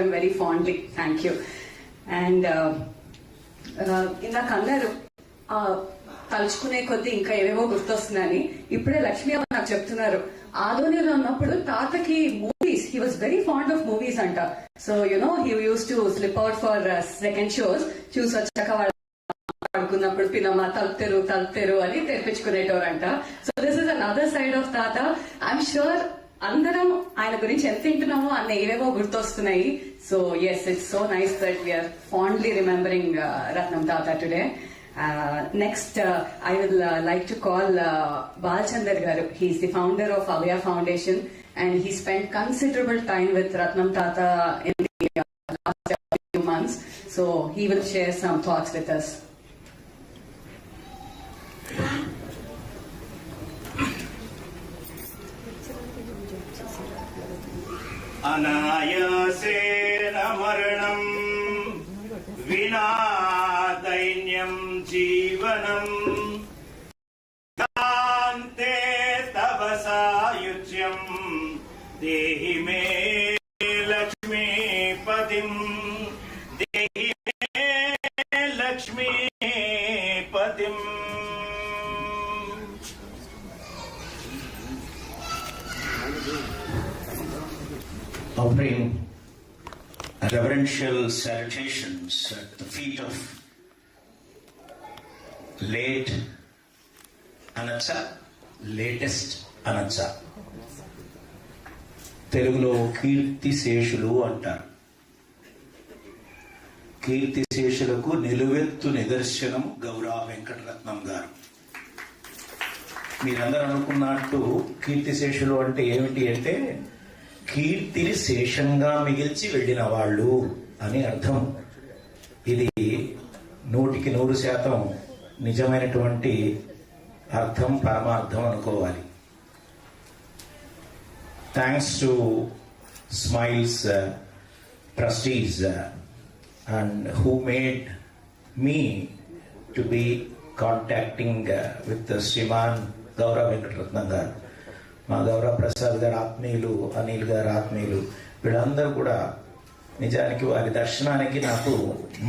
him very fondly. Thank you. And ఇందాక అన్నారు తలుచుకునే కొద్దీ ఇంకా ఏవేవో గుర్తొస్తున్నాయని. ఇప్పుడే లక్ష్మీ అమ్మ నాకు చెప్తున్నారు, ఆదోనిలో ఉన్నప్పుడు తాతకి movies, he was very fond of movies అంట. So he uses to slip out for second shows. చూసి వచ్చాక వాళ్ళు ఆడుకున్నప్పుడు పిల్లమ్మ తలుపుతెరు అని తెరిపించుకునేటోరంట. So this is another side of తాత. ఐఎమ్ షూర్ అందరం ఆయన గురించి ఎంత తింటున్నామో అన్న ఏవేవో గుర్తొస్తున్నాయి. So yes, it's so nice that we're fondly remembering Ratnam తాత today. Next, I will like to call Balchander Garu. He is the founder of Avaya Foundation, and he spent considerable time with Ratnam Tata in the last few months. So he will share some thoughts with us. अनायासेन मरणं विना दैन्यं जीवनं कान्ते तव सायुज्यं देहि मे लक्ष्मीपतिं, देहि मे लक्ष्मीपतिम्. Offering reverential salutations at the feet of late Anatsa, latest Anatsa. తెలుగులో కీర్తిశేషులు అంటారు. కీర్తిశేషులకు నిలువెత్తు నిదర్శనం గౌరా వెంకటరత్నం గారు. మీరందరూ అనుకున్నట్టు కీర్తిశేషులు అంటే ఏమిటి అంటే కీర్తిని శేషంగా మిగిల్చి వెళ్ళిన వాళ్ళు అని అర్థం. ఇది 100% నిజమైనటువంటి అర్థం, పరమార్థం అనుకోవాలి. Thanks to Smiles trustees and who made me to be contacting with Shriman గౌరవ వెంకటరత్నం గారు. మా గౌరవ ప్రసాద్ గారు ఆత్మీయులు, అనిల్ గారు ఆత్మీయులు, వీళ్ళందరూ కూడా నిజానికి వారి దర్శనానికి నాకు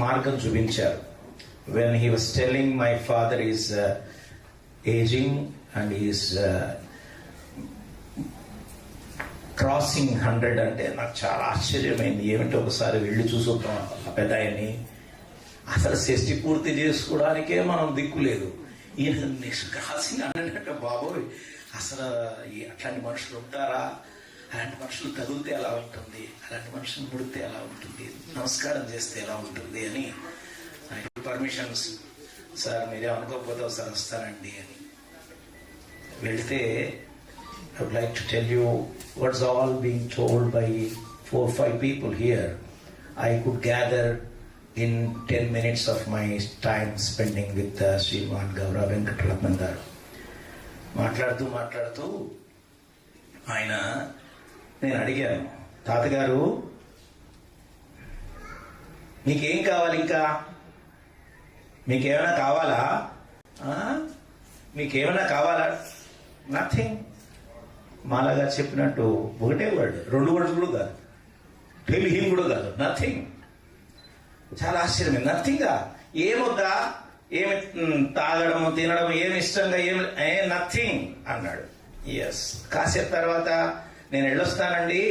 మార్గం చూపించారు. When he was telling my father is ageing and is crossing 100 అంటే నాకు చాలా ఆశ్చర్యమైంది. ఏమిటో ఒకసారి వెళ్ళి చూసొద్దాం ఆ పెద్ద ఆయన్ని. అసలు షష్టి పూర్తి చేసుకోవడానికే మనం దిక్కులేదు, ఈయన నెక్స్ట్ క్రాసింగ్ 100 అంటే బాబోయ్, అసలు అట్లాంటి మనుషులు ఉంటారా, అలాంటి మనుషులు తగిలితే ఎలా ఉంటుంది, అలాంటి మనుషులు ముడితే ఎలా ఉంటుంది, నమస్కారం చేస్తే ఎలా ఉంటుంది అని పర్మిషన్స్ సార్ మీరే అనుకోకపోతే ఒకసారి వస్తారండి అని వెళితే I would like to tell you what's all being told by 4 or 5 people here. I could gather in 10 minutes of my time spending with Sriman Gaura Venkatratnam garu. మాట్లాడుతూ ఆయన, నేను అడిగాను, తాతగారు మీకేం కావాలి, ఇంకా మీకేమైనా కావాలా, మీకేమైనా కావాలా? నథింగ్. మాలాగా చెప్పినట్టు ఒకటే వర్డ్, 2 వర్డ్స్ కూడా కాదు, టెల్ హిమ్ కూడా కాదు, నథింగ్. చాలా ఆశ్చర్యమైంది. నథింగా, ఏమొద్దా, ఏమి తాగడం తినడం ఏమి ఇష్టంగా ఏమి నథింగ్ అన్నాడు. ఎస్. కాసేపు తర్వాత నేను వెళ్ళొస్తానండి,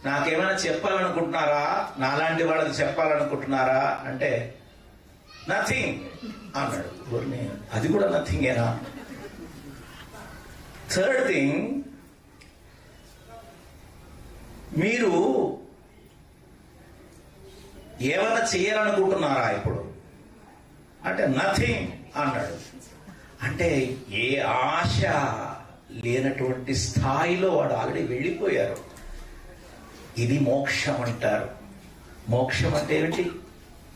నాకేమైనా చెప్పాలనుకుంటున్నారా, నాలాంటి వాళ్ళకి చెప్పాలనుకుంటున్నారా అంటే నథింగ్ అన్నాడు. అది కూడా నథింగేనా? థర్డ్ థింగ్, మీరు ఏమైనా చేయాలనుకుంటున్నారా ఇప్పుడు అంటే నథింగ్ అన్నాడు. అంటే ఏ ఆశ లేనటువంటి స్థాయిలో వాడు ఆల్రెడీ వెళ్ళిపోయారు. ఇది మోక్షం అంటారు. మోక్షం అంటే ఏమిటి?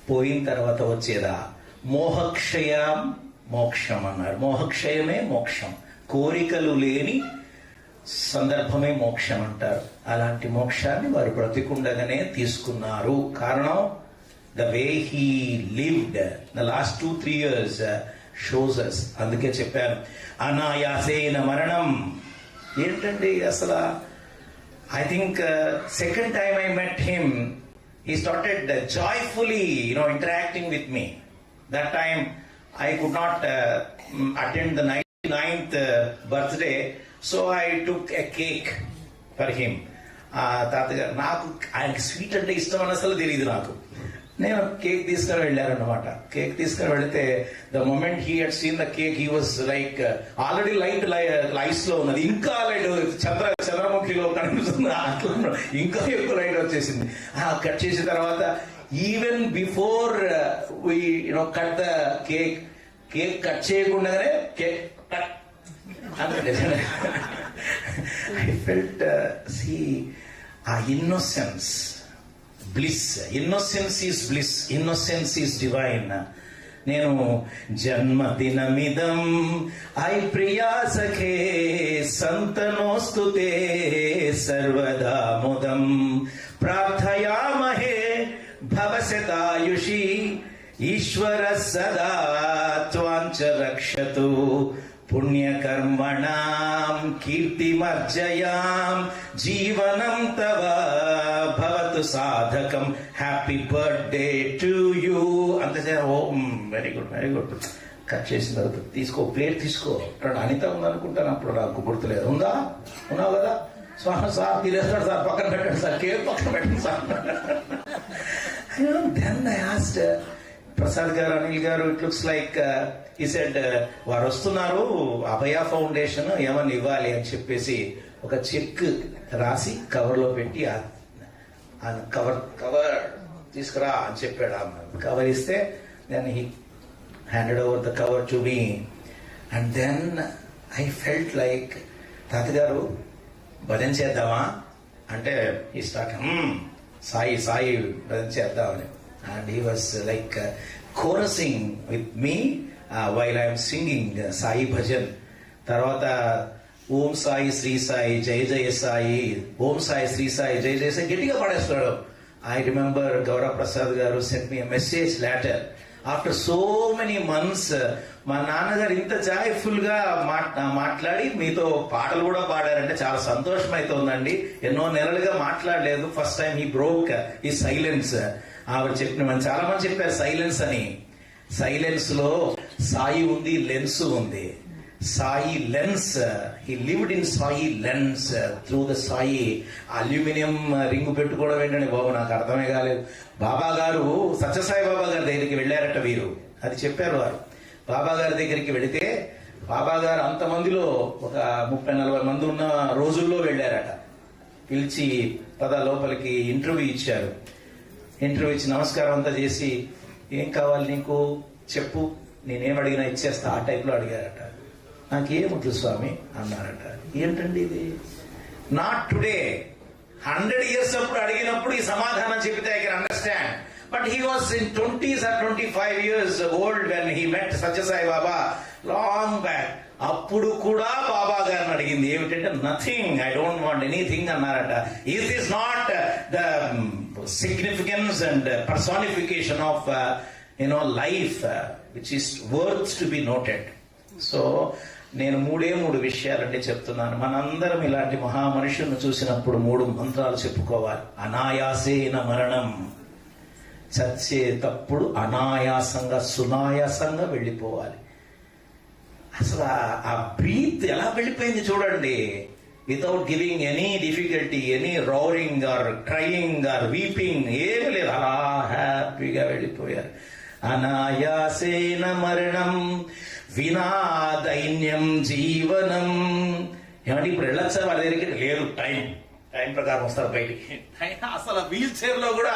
పోయిన తర్వాత వచ్చేదా? మోహక్షయం మోక్షం అన్నారు. మోహక్షయమే మోక్షం. కోరికలు లేని సందర్భమే మోక్షం అంటారు. అలాంటి మోక్షాన్ని వారు బ్రతికుండగానే తీసుకున్నారు. కారణం the way he lived the last 2-3 years shows us. అందుకే చెప్పాను అనాయాసేన మరణం. ఏంటండి అసలు? I think second time I met him he started joyfully, interacting with me. That time I could not attend the 99th birthday, so I took a cake for him. తాతగారు నాకు ఆయనకి sweet అంటే ఇష్టం అని అసలు తెలియదు నాకు. నేను కేక్ తీసుకొని వెళ్ళారనమాట. కేక్ తీసుకొని వెళితే the moment he had seen the cake he was like already light lights లో ఉన్నది, ఇంకా లైట్ చంద్రముఖిలో కనిపిస్తుంది, అట్లా ఇంకా ఎక్కువ లైట్ వచ్చేసింది. కట్ చేసిన తర్వాత even before we cut the cake cut చేయకుండానే కేక్ కట్ అంటే I felt innocence, bliss. Innocence is bliss. Innocence is divine. నేను జన్మదినమిదం ఐ ప్రియా సఖే సంతనోస్తుతే సర్వదా ముదం ప్రార్థయామహే భవశతాయుషి ఈశ్వర సదా త్వాంచ రక్షతు పుణ్యకర్మణాం కీర్తిమర్జయాం జీవనం తవ భవతు సాధకం. Happy birthday to you. అంతే. ఓ very good, very good. Cut చేసిన తర్వాత తీసుకో, ప్లేట్ తీసుకో. అనిత ఉందనుకుంటాను, అప్పుడు నాకు గుర్తులేదు. ఉన్నావు కదా? సార్ తినేస్తాడు సార్, పక్కన పెట్టండి సార్, కేక్ పక్కన పెట్టండి sir. Then I asked Prasad garu, Anil garu, it looks like he said వారు వస్తున్నారు, అభయ ఫౌండేషన్ ఏమని ఇవ్వాలి అని చెప్పేసి ఒక చెక్ రాసి కవర్ లో పెట్టి కవర్ తీసుకురా అని చెప్పాడు. కవర్ ఇస్తే then he handed over the cover to me. And then I felt like, తాతగారు భజన చేద్దామా అంటే ఈ స్టార్ట్ సాయి సాయి భజన చేద్దామని. And he was like chorusing with me while I am singing Sai Bhajan. Tarvata Om Sai Sri Sai Jai Jai Sai, Om Sai Sri Sai Jai Jai Sai gettiga padestadu. I remember Gaura Prasad garu sent me a message later. After so many months, మా నాన్నగారు ఇంత joyful గా మాట్లాడి మీతో పాటలు కూడా పాడారంటే చాలా సంతోషం అవుతుందండి. ఎన్నో నెలలుగా మాట్లాడలేదు. ఫస్ట్ టైం హీ బ్రోక్ ఈ సైలెన్స్. ఆవిడ చెప్పిన చాలా మంది చెప్పారు సైలెన్స్ అని. సైలెన్స్ లో సాయి ఉంది, లెన్స్ ఉంది. Sai lens, he lived in Sai lens through the Sai. Aluminium ring పెట్టుకోవడం ఏంటండి బాబు, నాకు అర్థమే కాలేదు. బాబా గారు సత్యసాయి బాబా గారి దగ్గరికి వెళ్ళారట వీరు, అది చెప్పారు వారు. బాబా గారి దగ్గరికి వెళితే బాబా గారు అంతమందిలో ఒక 30-40 మంది ఉన్న రోజుల్లో వెళ్ళారట. పిలిచి పద లోపలికి ఇంటర్వ్యూ ఇచ్చారు. ఇంటర్వ్యూ ఇచ్చి నమస్కారం అంతా చేసి, ఏం కావాలి నీకు చెప్పు, నేనేం అడిగినా ఇచ్చేస్తా, ఆ టైప్ లో అడిగారట. నాకేముంటుంది స్వామి అన్నారట. ఏంటండి ఇది? నాట్ టుడే, 100 years అప్పుడు అడిగినప్పుడు ఈ సమాధానం చెప్తే I can understand. But he was in 20s or 25 years old when he met Satya Sai Baba long back. అప్పుడు కూడా బాబా గారిని అడిగింది ఏమిటంటే nothing, I don't want anything అన్నారట. Is this not the significance and personification of life which is worth to be noted? So నేను మూడు విషయాలంటే చెప్తున్నాను. మనందరం ఇలాంటి మహామనుషులను చూసినప్పుడు 3 మంత్రాలు చెప్పుకోవాలి. అనాయాసేన మరణం, చచ్చేటప్పుడు అనాయాసంగా సునాయాసంగా వెళ్ళిపోవాలి. అసలు ఆ బ్రీత్ ఎలా వెళ్ళిపోయింది చూడండి, without giving any difficulty, any roaring or crying or weeping, ఏమి లేదు, అలా హ్యాపీగా వెళ్ళిపోయారు. అనాయాసేన మరణం వినా దైన్యం జీవనం. ఏమంటే ఇప్పుడు వెళ్ళొచ్చా వాళ్ళ దగ్గరికి? లేదు, టైం ప్రకారం వస్తారు బయటికి. అసలు వీల్ చైర్ లో కూడా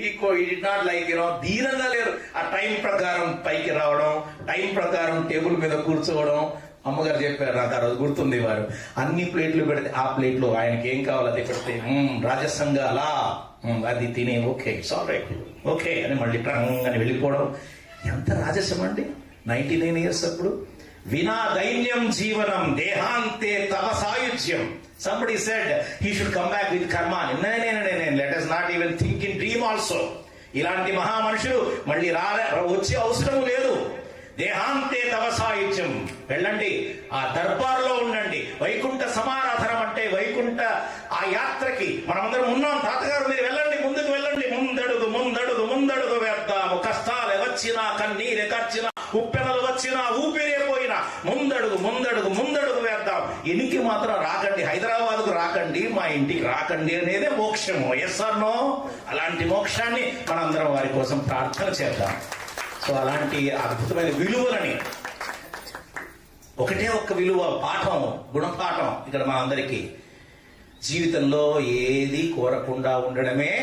ఇట్ నాట్ లైక్ దీనంగా లేరు. ఆ టైం ప్రకారం పైకి రావడం, టైం ప్రకారం టేబుల్ మీద కూర్చోవడం. అమ్మగారు చెప్పారు నాకు ఆ రోజు గుర్తుంది, వారు అన్ని ప్లేట్లు పెడితే ఆ ప్లేట్ లో ఆయనకి ఏం కావాలో అది పెడితే రాజసంగా అలా అది తిని ఓకే సాల్ రైట్ ఓకే అని మళ్ళీ అని వెళ్ళిపోవడం. ఎంత రాజసం అండి! 99 years అప్పుడు. వినా దైన్యం జీవనం దేహాంతే తవ సాయుధ్యం. Somebody said he should come back with karma. No, let us not even think in dream also. ఇలాంటి మహామనుషులు మళ్ళీ వచ్చే అవసరం లేదు. దేహాంతే తవ సాయుధ్యం. వెళ్ళండి, ఆ దర్బార్లో ఉండండి. వైకుంఠ సమారాధనం అంటే వైకుంఠ ఆ యాత్రకి మనమందరం ఉన్నాం. తాతగారు మీరు వెళ్ళండి, ముందుకు వెళ్ళండి, ముందడుగు ముందడుగు వేద్దాం. ఎనికి మాత్రం రాకండి, హైదరాబాద్కు రాకండి, మా ఇంటికి రాకండి అనేదే మోక్షము. Yes or no? అలాంటి మోక్షాన్ని మనందరం వారి కోసం ప్రార్థన చేద్దాం. సో అలాంటి అద్భుతమైన విలువలని, ఒకటే ఒక్క విలువ, పాఠం, గుణపాఠం ఇక్కడ మా అందరికీ. జీవితంలో ఏది కోరకుండా ఉండడమే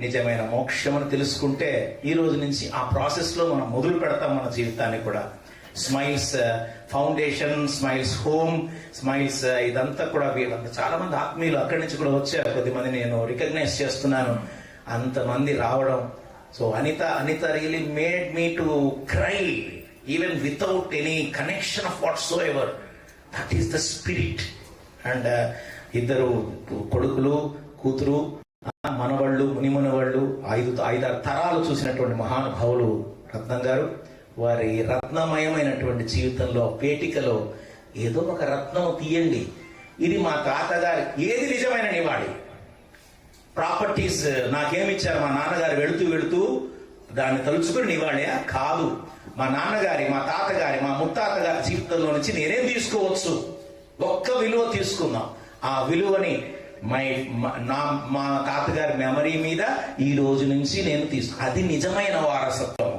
నిజమైన మోక్షం అని తెలుసుకుంటే ఈ రోజు నుంచి ఆ ప్రాసెస్ లో మనం మొదలు పెడతాం మన జీవితాన్ని కూడా. Smiles foundation, smiles home, smiles ఇదంతా కూడా వీళ్ళంతా చాలా మంది ఆత్మీయులు అక్కడి నుంచి కూడా వచ్చారు. కొద్దిమంది నేను రికగ్నైజ్ చేస్తున్నాను, అంతమంది రావడం. So Anita really made me to cry even without any connection of whatsoever. That is the spirit. And ఇద్దరు కొడుకులు, కూతురు, మనవళ్ళు, మునిమనవాళ్ళు, 5-6 తరాలు చూసినటువంటి మహానుభావులు రత్నం గారు. వారి రత్నమయమైనటువంటి జీవితంలో పేటికలో ఏదో ఒక రత్నం తీయండి. ఇది మా తాతగారి, ఏది నిజమైన నివాళి? ప్రాపర్టీస్ నాకేమిచ్చారు మా నాన్నగారు వెళుతూ దాన్ని తలుచుకుని నివాళియా? కాదు. మా నాన్నగారి, మా తాతగారి, మా ముత్తాతగారి జీవితంలో నుంచి నేనేం తీసుకోవచ్చు? ఒక్క విలువ తీసుకుందాం. ఆ విలువని మా తాతగారి మెమరీ మీద ఈ రోజు నుంచి నేను అది నిజమైన వారసత్వం.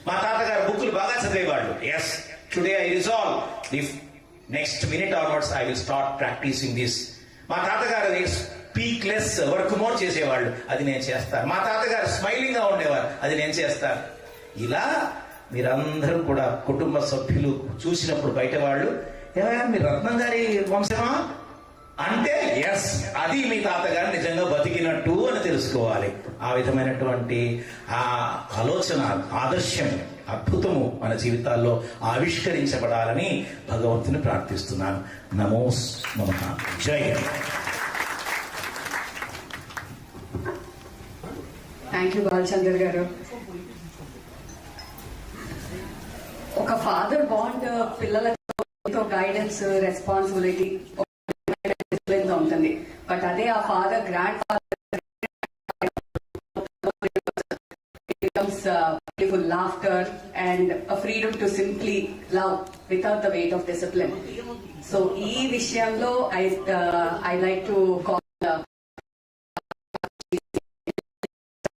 మా తాతగారు బుక్కులు బాగా చదివేవాళ్ళు. Yes, today I resolve if next minute onwards I will start practising this. మా తాతగారు స్పీక్ లెస్, వర్క్ మోర్ చేసేవాళ్ళు, అది నేను చేస్తాను. మా తాతగారు స్మైలింగ్ గా ఉండేవారు, అది నేను చేస్తాను. ఇలా మీరందరూ కూడా కుటుంబ సభ్యులు చూసినప్పుడు బయట వాళ్ళు, ఏమయ్యా మీ రత్నం గారి వంశమా అంటే ఎస్, అది మీ తాతగారు నిజంగా బతికినట్టు అని తెలుసుకోవాలి. ఆ విధమైనటువంటి ఆ ఆలోచన, ఆదర్శం, అద్భుతము మన జీవితాల్లో ఆవిష్కరించబడాలని భగవంతుని ప్రార్థిస్తున్నాను. నమో నమః. జై హింద్. థ్యాంక్ యూ బాలచందర్ గారు. ఒక ఫాదర్ బాండ్ పిల్లలతో గైడెన్స్, రెస్పాన్సిబిలిటీ ఉంటుంది. బట్ అదే ఆ father, grand father becomes beautiful laughter and a freedom to simply love without the weight of discipline. So ee vishayamlo I like to call